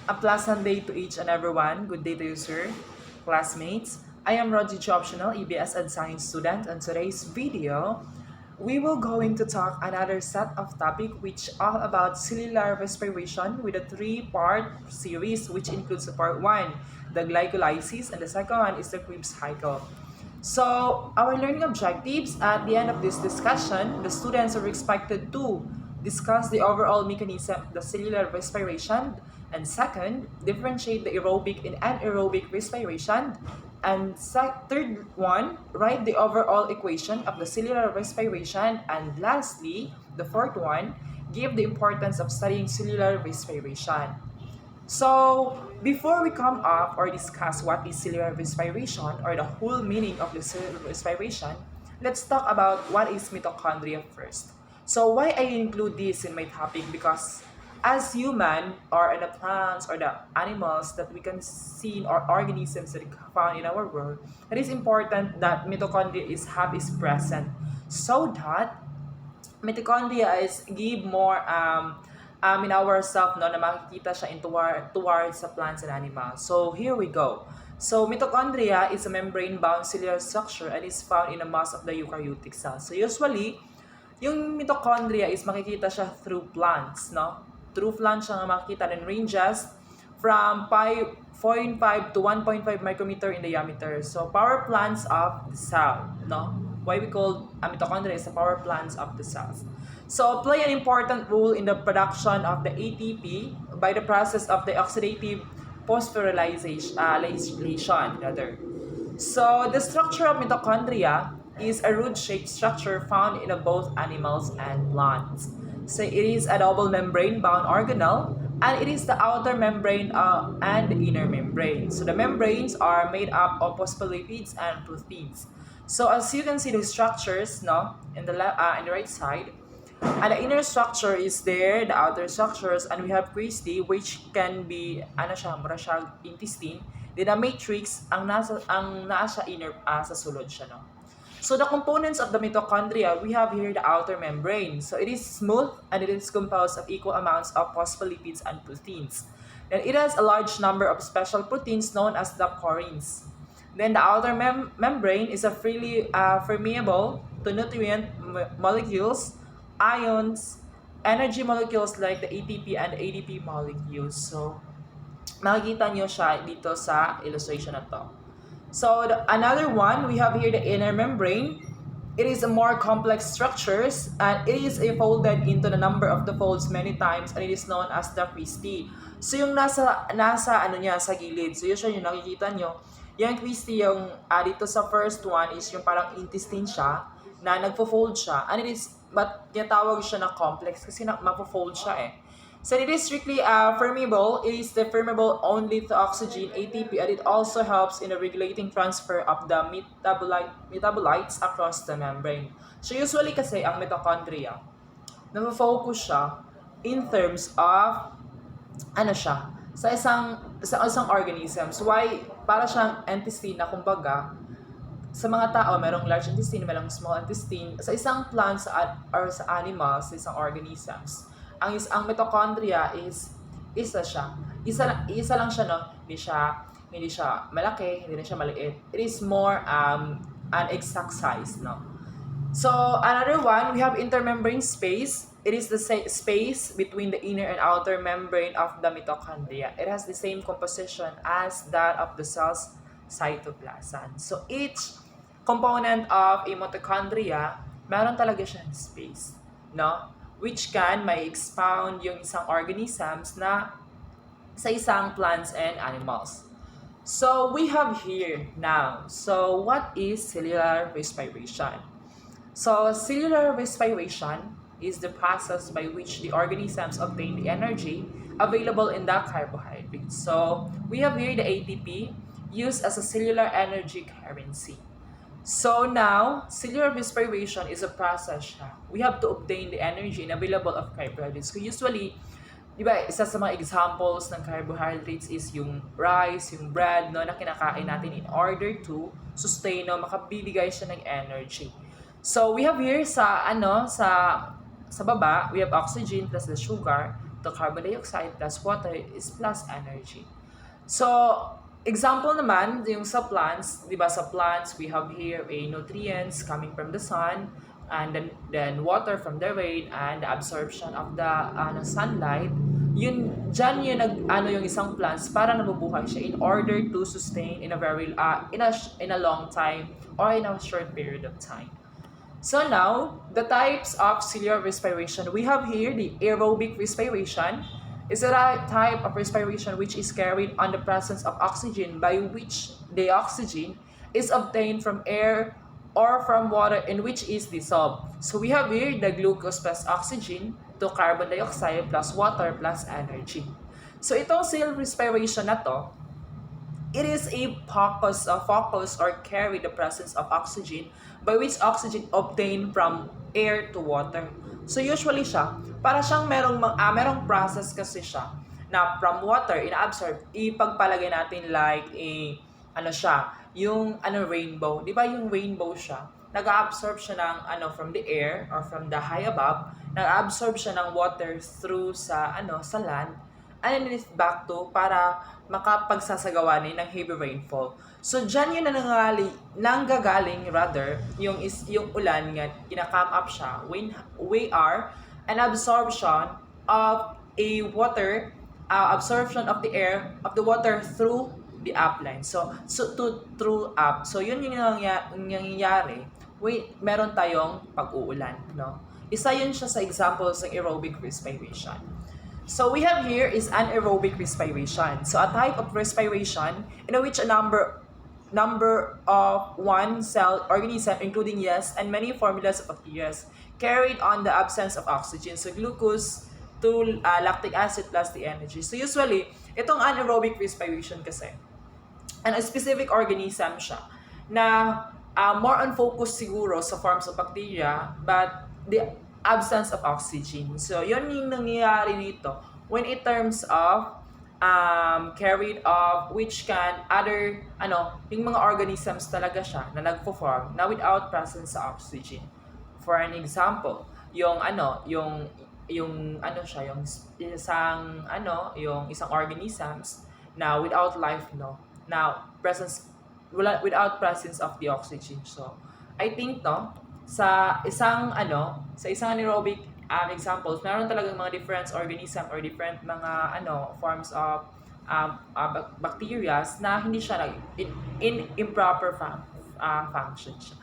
A pleasant day to each and everyone. Good day to you, sir, classmates. I am Roger Optional, EBS and Science student, and today's video, we will going to talk another set of topic which all about cellular respiration with a three-part series which includes the part 1, the glycolysis, and the second one is the Krebs cycle. So, our learning objectives at the end of this discussion, the students are expected to discuss the overall mechanism of the cellular respiration, and second, differentiate the aerobic and anaerobic respiration, and third one, write the overall equation of the cellular respiration, and lastly, the fourth one, give the importance of studying cellular respiration. So, before we come up or discuss what is cellular respiration or the whole meaning of the cellular respiration, let's talk about what is mitochondria first. So, why I include this in my topic? Because as human or in the plants or the animals that we can see or organisms that are found in our world, it is important that mitochondria is present so that mitochondria is give more in ourself no na makikita siya towards sa plants and animals. So here we go. So mitochondria is a membrane-bound cellular structure and is found in a most of the eukaryotic cells. So usually, yung mitochondria is makikita siya through plants, no? Through plants siya makikita in ranges from 0.5 to 1.5 micrometer in diameter. So power plants of the cell, no? Why we call mitochondria is the power plants of the cells. So play an important role in the production of the ATP by the process of the oxidative phosphorylation. So the structure of mitochondria is a root-shaped structure found in both animals and plants. So it is a double membrane-bound organelle, and it is the outer membrane and the inner membrane. So the membranes are made up of phospholipids and proteins. So as you can see the structures, no, in the right side, and the inner structure is there, the outer structures, and we have cristae which can be mura siya intestine. Then the matrix ang nasa inner sa sulod siya, no. So the components of the mitochondria, we have here the outer membrane. So it is smooth and it is composed of equal amounts of phospholipids and proteins. Then it has a large number of special proteins known as the porins. Then the outer membrane is a freely permeable to nutrient molecules, ions, energy molecules like the ATP and ADP molecules. So, makikita nyo siya dito sa illustration na to. So, another one, we have here the inner membrane. It is a more complex structures and it is folded into the number of the folds many times and it is known as the cristae. So, yung nasa ano niya sa gilid. So, usually yung nakikita nyo, yung cristae yung dito sa first one is yung parang intestine siya na nagfo-fold siya and it is but tinatawag siya na complex kasi mapo-fold siya eh. So it is strictly permeable. It is permeable only to oxygen, ATP, and it also helps in the regulating transfer of the metabolites across the membrane. So usually kasi ang mitochondria, nafo-focus siya in terms of sa isang organism. So why para siyang intestine na kumbaga sa mga tao, merong large intestine, merong small intestine. Sa isang plant or sa animals, sa isang organisms, ang mitochondria is isa siya. Isa lang siya, no? Hindi siya malaki, hindi rin siya maliit. It is more an exact size, no? So, another one, we have intermembrane space. It is the space between the inner and outer membrane of the mitochondria. It has the same composition as that of the cell's cytoplasm. So, each component of a mitochondria, meron talaga siyang space, no? Which may expound yung isang organisms na sa isang plants and animals. So, we have here now. So, what is cellular respiration? So, cellular respiration is the process by which the organisms obtain the energy available in the carbohydrates. So, we have here the ATP used as a cellular energy currency. So now, cellular respiration is a process siya. We have to obtain the energy available of carbohydrates. So usually, di ba, isa sa mga examples ng carbohydrates is yung rice, yung bread, no, na kinakain natin in order to sustain, no, makabibigay siya ng energy. So we have here sa baba, we have oxygen plus the sugar. to carbon dioxide plus water is plus energy. So, example naman, yung sa plants, di ba sa plants, we have here a nutrients coming from the sun, and then water from the rain, and the absorption of the sunlight. Dyan yun, yung isang plants, para nabubuhay siya in order to sustain in a very, in a long time, or in a short period of time. So now, the types of cellular respiration. We have here the aerobic respiration. Is a type of respiration which is carried on the presence of oxygen, by which the oxygen is obtained from air or from water in which is dissolved. So we have here the glucose plus oxygen to carbon dioxide plus water plus energy. So itong cellular respiration na to, it is a focus or carry the presence of oxygen, by which oxygen obtained from air to water. So usually siya, para siyang merong process kasi siya na from water inaabsorb, ipagpalagay natin like siya, yung rainbow. 'Di ba yung rainbow siya? Nag-absorb siya ng from the air or from the high above, nag-absorb siya ng water through sa land, and then it's back to para makapagsasagawa ng heavy rainfall. So dyan yun nanggagaling rather yung ulan nga kina-come up siya when we are an absorption of a water, absorption of the air of the water through the upline. So through up. So yun yung nangyayari. Meron tayong pag-uulan, no? Isa yun siya sa examples ng aerobic respiration. So we have here is anaerobic respiration. So a type of respiration in which a number of one cell organism, including yeast and many formulas of bacteria, carried on the absence of oxygen. So glucose to lactic acid plus the energy. So usually, itong anaerobic respiration kasi, a specific organism siya na more on focus siguro sa forms of bacteria, but the absence of oxygen. So, yun yung nangyayari dito when in terms of carried of which can other, yung mga organisms talaga siya na nagpo-form na without presence sa oxygen. For an example, yung isang organisms na without life, no, now without presence of the oxygen. So, I think, no, sa isang anaerobic examples, meron talagang mga different organism or different mga forms of bacteria na hindi siya in improper function siya.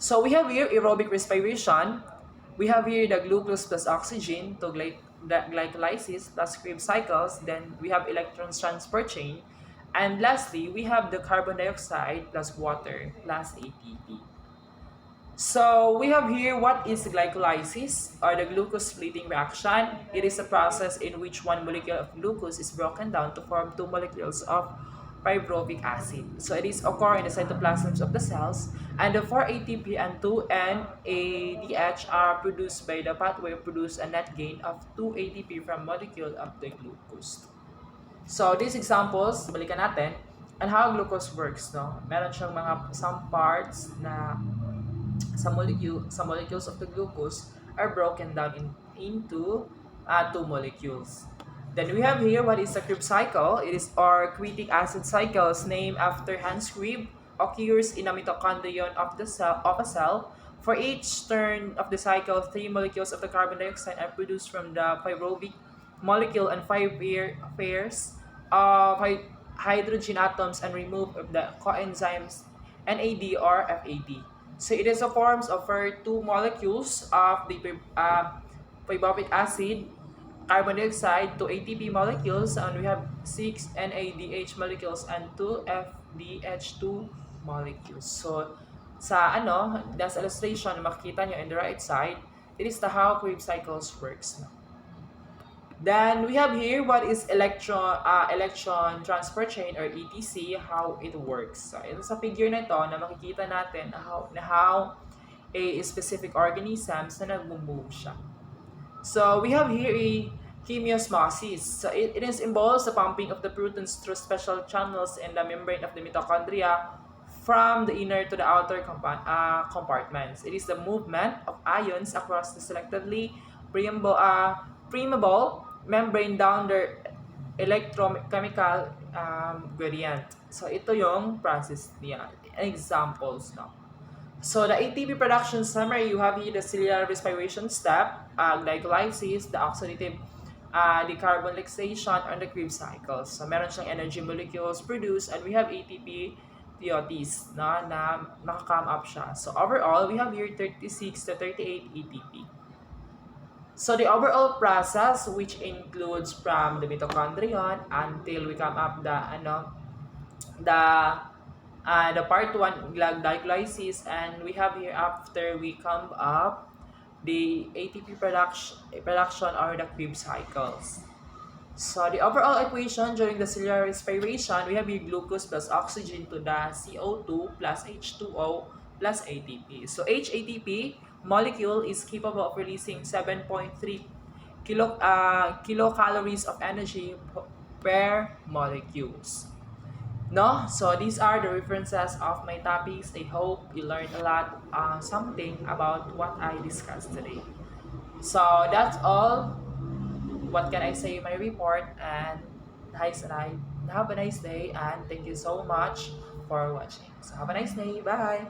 So we have here aerobic respiration. We have here the glucose plus oxygen to glycolysis plus Krebs cycles. Then we have electrons transport chain. And lastly, we have the carbon dioxide plus water plus ATP. So we have here what is glycolysis or the glucose splitting reaction. It is a process in which one molecule of glucose is broken down to form two molecules of pyruvic acid. So it is occur in the cytoplasms of the cells, and the 4 ATP and 2 NADH are produced by the pathway produce a net gain of 2 ATP from molecule of the glucose. So these examples, balikan natin, and how glucose works, no? Meron siyang some parts na molecules of the glucose are broken down into two molecules. Then we have here what is the Krebs cycle. It is our critic acid cycles named after Hans Krebs, occurs in a mitochondrion of a cell. For each turn of the cycle, 3 molecules of the carbon dioxide are produced from the pyruvic molecule and 5 pairs of hydrogen atoms and removed of the coenzymes NAD or FAD. So it is a forms of 2 molecules of the pyruvic acid, carbon dioxide, 2 ATP molecules, and we have 6 NADH molecules and 2 FDH2 molecules. So sa das illustration na makikita nyo in the right side, it is the how Krebs cycles works. Then we have here what is electron transport chain or ETC, how it works. So ito sa figure na ito na makikita natin how a specific organisms na nag-move siya. So we have here a chemiosmosis. So it involves the pumping of the protons through special channels in the membrane of the mitochondria from the inner to the outer compartments. It is the movement of ions across the selectively permeable membrane down their electrochemical gradient. So ito yung process niya. Examples, no? So the ATP production summary, you have here the cellular respiration step, glycolysis, the oxidative decarbonylation, and the Krebs cycle. So meron siyang energy molecules produced, and we have ATP TOTs na nakakam up siya. So overall, we have here 36 to 38 ATP. So the overall process, which includes from the mitochondrion until we come up the the part 1 glycolysis, and we have here after we come up the ATP production or the Krebs cycles. So the overall equation during the cellular respiration, we have here glucose plus oxygen to the CO2 plus H2O plus ATP. So HATP molecule is capable of releasing 7.3 kilocalories of energy per molecules. No? So these are the references of my topics. I hope you learned a lot something about what I discussed today. So that's all. What can I say in my report? And guys, and I have a nice day, and thank you so much for watching. So have a nice day. Bye.